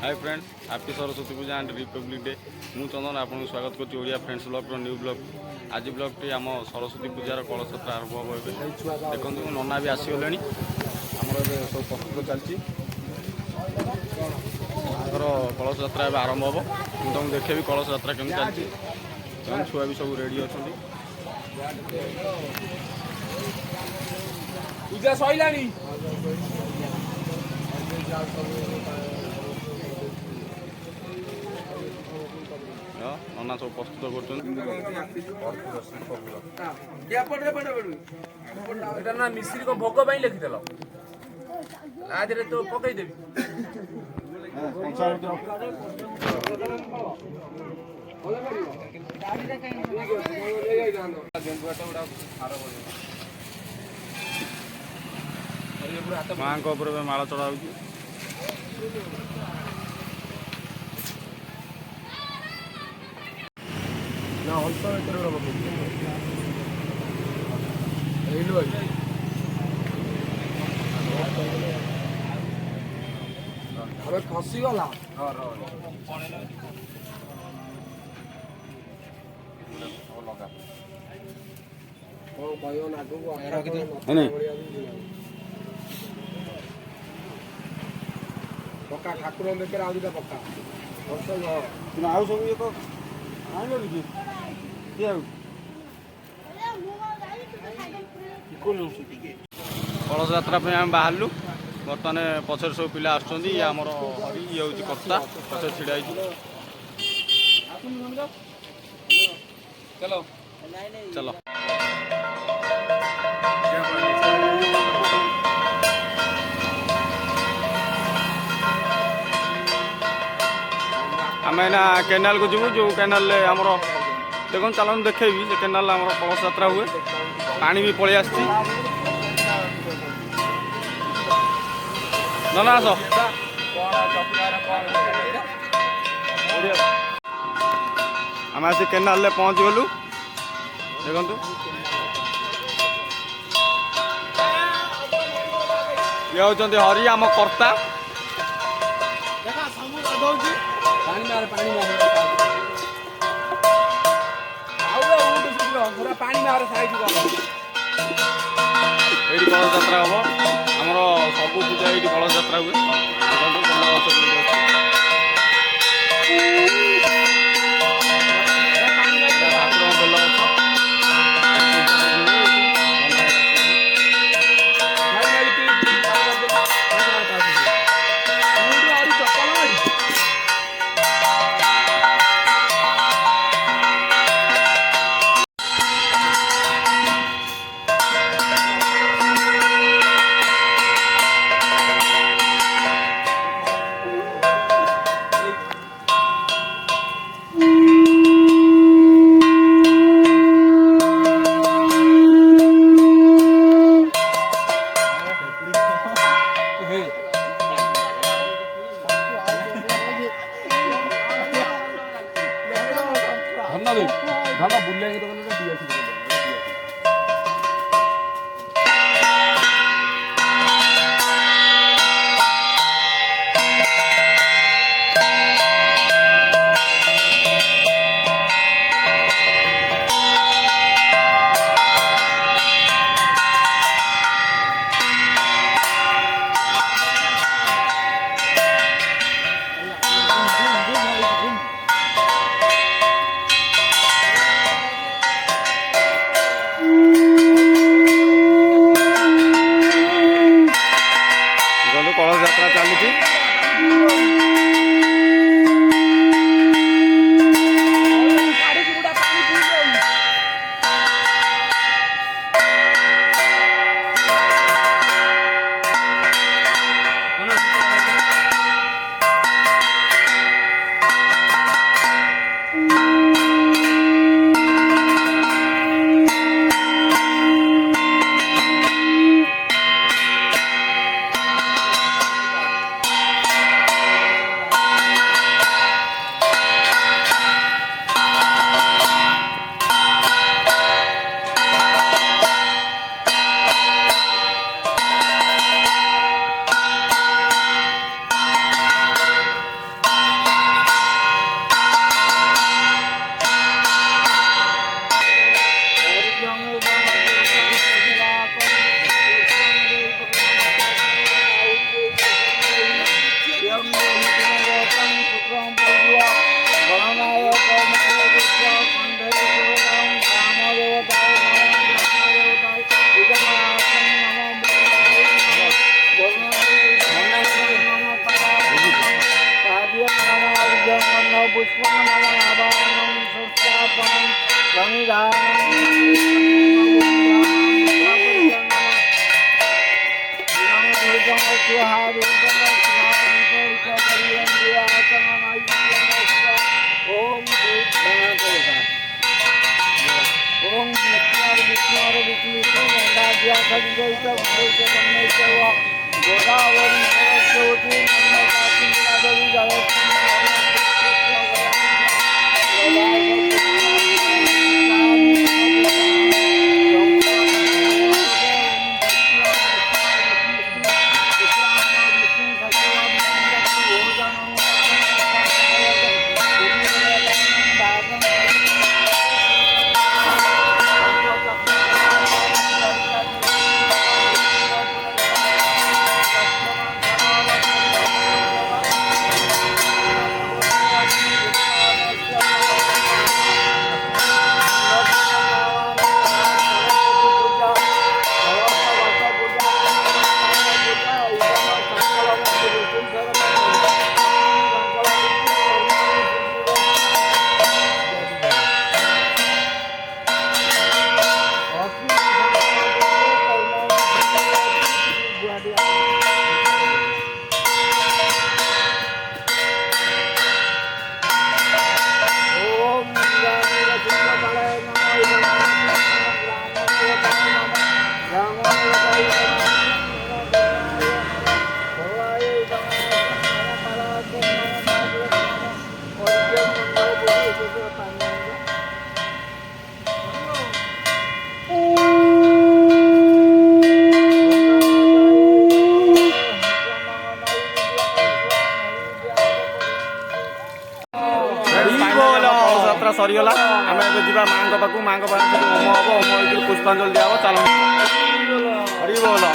Hi friends, happy Saraswati Puja and republic day. मु चंदन आपको स्वागत करती Odia friends blog new blog. आज ब्लॉग टी आम सरस्वती पूजार कलश यात्रा आरंभ हम ए देखो नना भी आसीगले आमर सब प्रस्तुत चलती कलश यात्रा आरंभ हम मुझे तुमको देखेबी कलश यात्रा केमी चलती छुआ भी सब रेडी अच्छा पूजा सइलानी नना सब प्रस्तुत कर मिश्री को भोग लिखिदेल आज तो पकईदेवी माँ माला चढ़ा खसीगला पक्का ठाकुर देखिए आज पक्का आउ सब ये तो कलश यात्रा आम बाहर बर्तमान पचर सब पिला आमर हरी ये हूँ कर्ता पचर छिड़ा चलो चलो आम ना केनाल को जीवु जो केनाल आमर देखो चलो देखेबी से केनाल आम कलश यात्रा हुए पानी भी पलि आस ना आस आम आसी केनाल पहुँच गलु देखु ये होती हरि आम कर्ता पानी मार पानी मार साइड ये कलश यात्रा हम आमर सब पूजा ये कलश यात्रा हुए धाना बुलेंगे तो ଯାତ୍ରା ସରିଗଲା। ଆମେ ଏବେ ଯିବା ମାଙ୍କ ପାଖକୁ। ମାଙ୍କ ପାଖରେ ହୋମ ହବ। ହୋମ ହେଇକି ପୁଷ୍ପାଞ୍ଜଳି ଦିଆହବ। ଚାଲନ୍ତୁ। ହରି ବୋଲ।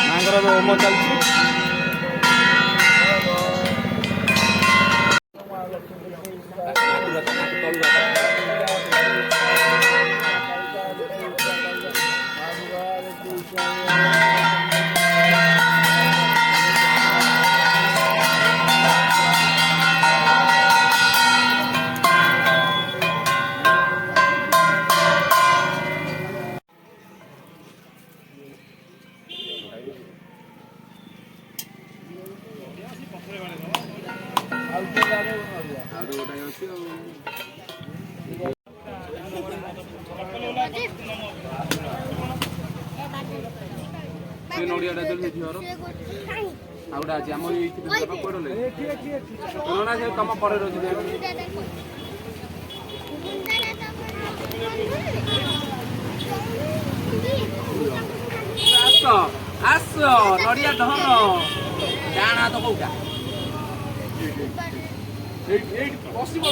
ମାଙ୍କର ହୋମ ଚାଲିଛି। ନଡ଼ିଆଟା ଦେଲି ଝିଅର ଆଉ ଗୋଟେ ଅଛି ଆମର ଏଇଠି ତମ ପରେ ରହୁଛି। ଆସ ଆସ ନଡ଼ିଆ ଧର ଡାଣ ହାତ କୋଉଟା ପଶିବ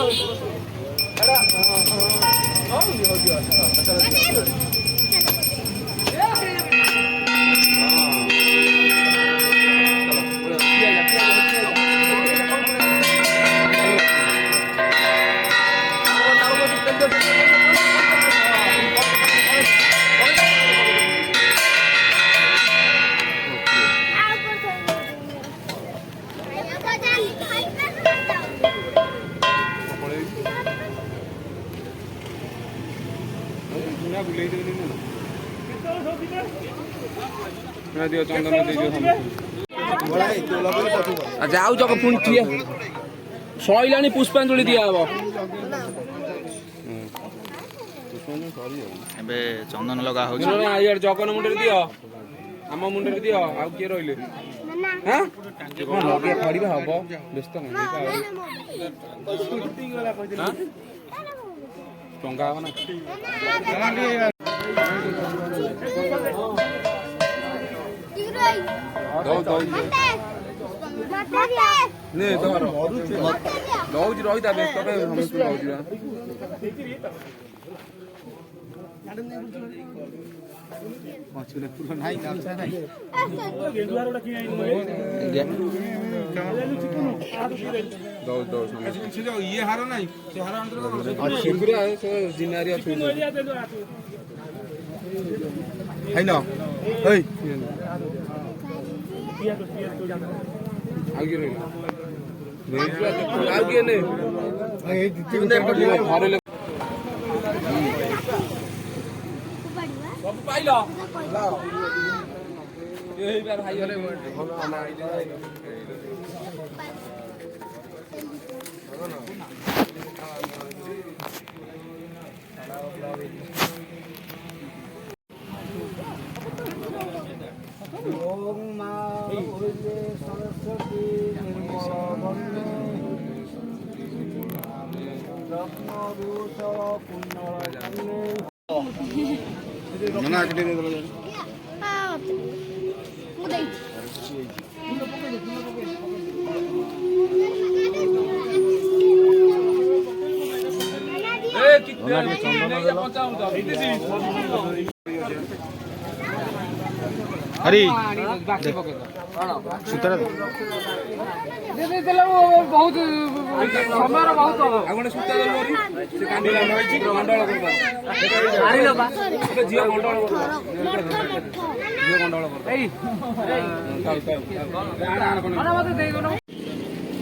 ଦିଅ ଚନ୍ଦନ ଦେଇଦିଅ ଯାଉଛ ପୁଣି ଠିଆ ସଇଲାଣି ପୁଷ୍ପାଞ୍ଜଳି ଦିଆହବ। ଏବେ ଚନ୍ଦନ ଲଗା ହଉଛି। ଇଆଡେ ଜଗନ ମୁଣ୍ଡରେ ଦିଅ, ଆମ ମୁଣ୍ଡରେ ଦିଅ, ଆଉ କିଏ ରହିଲେ? ଲଗେଇ ଫାଡ଼ିବା ହବ, ବ୍ୟସ୍ତ ଟଙ୍କା ହବ ନା। ଦଉଛି ରହିଥା, ବ୍ୟସ୍ତ ଇଏ ହାର ନାହିଁ ଜିନାରିଆ ଆଉ କିଏ ରହିଲା? ଆଉ କିଏ ନେ ସବୁ ପାଇଲ ଭାଇ ଗଲେ ହରି ବହୁତ ସମୟର ବହୁତ ଆଉ ଗୋଟେ ସୂତା ଝିଅ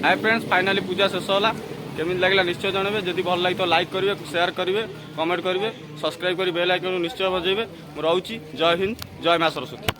हाय फ्रेंड्स फाइनाली पूजा शेष होला केमी लगे निश्चय जनइबे जदि भल लगे तो लाइक करेंगे शेयर करेंगे कमेंट करेंगे सब्सक्राइब कर बेल आइकन निश्चय बजेबे। रोची जय हिंद जय मां सरस्वती।